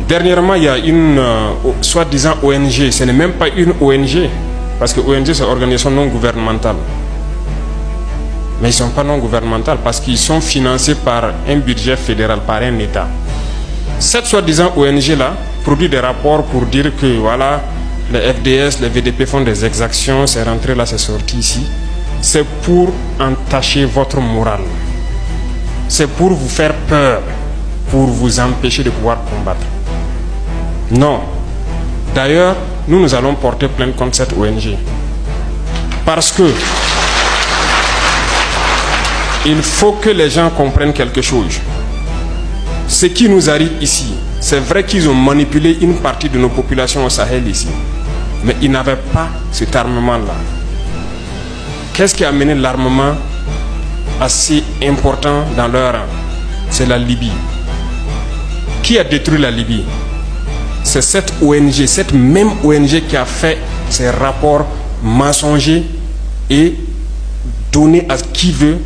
Dernièrement, il y a une soi-disant ONG. Ce n'est même pas une ONG, parce que ONG, c'est organisation non gouvernementale. Mais ils ne sont pas non gouvernementales parce qu'ils sont financés par un budget fédéral, par un État. Cette soi-disant ONG-là produit des rapports pour dire que voilà, les FDS, les VDP font des exactions, c'est rentré là, c'est sorti ici. C'est pour entacher votre morale. C'est pour vous faire peur, pour vous empêcher de pouvoir combattre. Non. D'ailleurs, nous allons porter plainte contre cette ONG. Parce que il faut que les gens comprennent quelque chose. Ce qui nous arrive ici, c'est vrai qu'ils ont manipulé une partie de nos populations au Sahel ici. Mais ils n'avaient pas cet armement-là. Qu'est-ce qui a amené l'armement assez important dans leur rang? C'est la Libye. Qui a détruit la Libye? C'est cette ONG, cette même ONG qui a fait ces rapports mensongers et donné à qui veut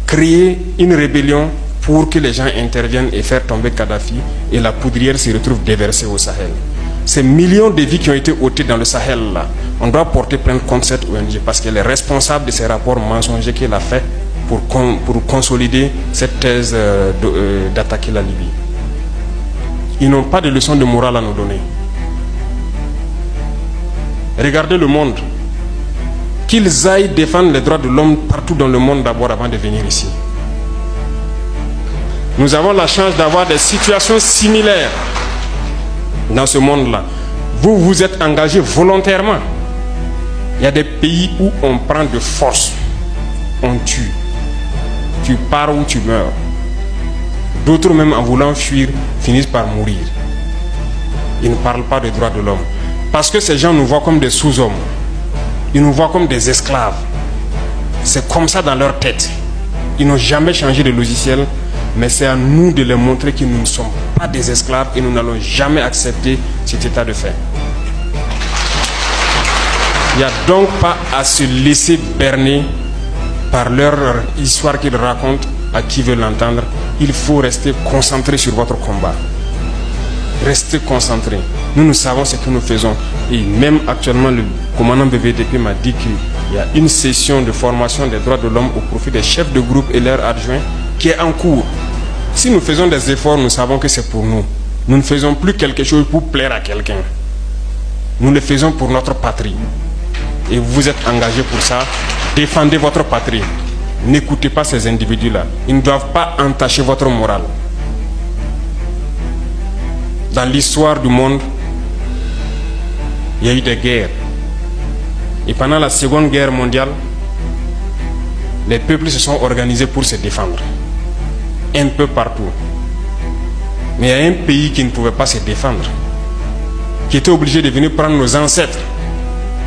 créer une rébellion pour que les gens interviennent et faire tomber Kadhafi et la poudrière se retrouve déversée au Sahel. Ces millions de vies qui ont été ôtées dans le Sahel là, on doit porter plainte contre cette ONG parce qu'elle est responsable de ces rapports mensongers qu'elle a fait pour consolider cette thèse d'attaquer la Libye. Ils n'ont pas de leçon de morale à nous donner. Regardez le monde. Qu'ils aillent défendre les droits de l'homme partout dans le monde d'abord avant de venir ici. Nous avons la chance d'avoir des situations similaires dans ce monde-là. Vous vous êtes engagés volontairement. Il y a des pays où on prend de force, on tue. Tu pars ou tu meurs. D'autres même en voulant fuir finissent par mourir. Ils ne parlent pas des droits de l'homme. Parce que ces gens nous voient comme des sous-hommes. Ils nous voient comme des esclaves. C'est comme ça dans leur tête. Ils n'ont jamais changé de logiciel, mais c'est à nous de leur montrer que nous ne sommes pas des esclaves et nous n'allons jamais accepter cet état de fait. Il n'y a donc pas à se laisser berner par leur histoire qu'ils racontent à qui veut l'entendre. Il faut rester concentré sur votre combat. Restez concentré. Nous savons ce que nous faisons. Et même actuellement, le commandant BVDP m'a dit qu'il y a une session de formation des droits de l'homme au profit des chefs de groupe et leurs adjoints qui est en cours. Si nous faisons des efforts, nous savons que c'est pour nous. Nous ne faisons plus quelque chose pour plaire à quelqu'un. Nous le faisons pour notre patrie. Et vous êtes engagés pour ça. Défendez votre patrie. N'écoutez pas ces individus-là. Ils ne doivent pas entacher votre morale. Dans l'histoire du monde, il y a eu des guerres. Et pendant la Seconde Guerre mondiale, les peuples se sont organisés pour se défendre. Un peu partout. Mais il y a un pays qui ne pouvait pas se défendre, qui était obligé de venir prendre nos ancêtres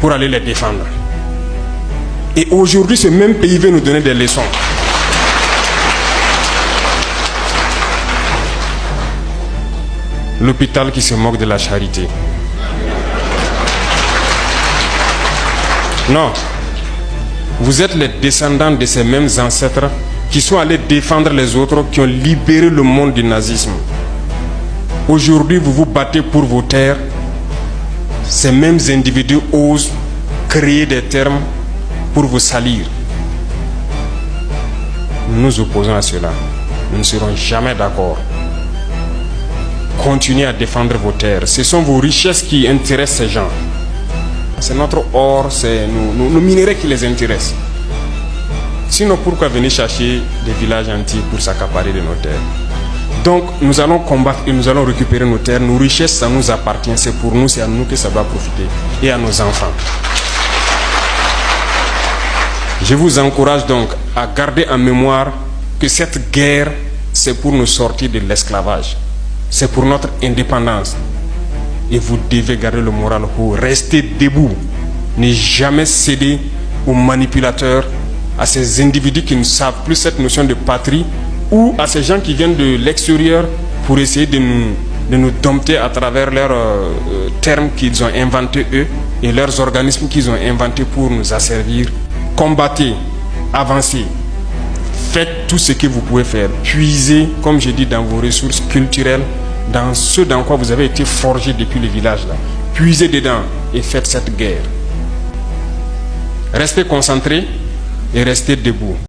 pour aller les défendre. Et aujourd'hui, ce même pays veut nous donner des leçons. L'hôpital qui se moque de la charité. Non. Vous êtes les descendants de ces mêmes ancêtres qui sont allés défendre les autres, qui ont libéré le monde du nazisme. Aujourd'hui, vous vous battez pour vos terres. Ces mêmes individus osent créer des termes pour vous salir. Nous nous opposons à cela. Nous ne serons jamais d'accord. Continuez à défendre vos terres. Ce sont vos richesses qui intéressent ces gens. C'est notre or, c'est nos minerais qui les intéressent. Sinon, pourquoi venir chercher des villages entiers pour s'accaparer de nos terres? Donc, nous allons combattre et nous allons récupérer nos terres. Nos richesses, ça nous appartient. C'est pour nous, c'est à nous que ça doit profiter. Et à nos enfants. Je vous encourage donc à garder en mémoire que cette guerre, c'est pour nous sortir de l'esclavage. C'est pour notre indépendance. Et vous devez garder le moral haut. Restez debout. Ne jamais céder aux manipulateurs, à ces individus qui ne savent plus cette notion de patrie, ou à ces gens qui viennent de l'extérieur pour essayer de nous dompter à travers leurs termes qu'ils ont inventés eux et leurs organismes qu'ils ont inventés pour nous asservir. Combattez, avancez, faites tout ce que vous pouvez faire. Puisez, comme je dis, dans vos ressources culturelles, dans ce dans quoi vous avez été forgé depuis le village là. Puisez dedans et faites cette guerre. Restez concentrés et restez debout.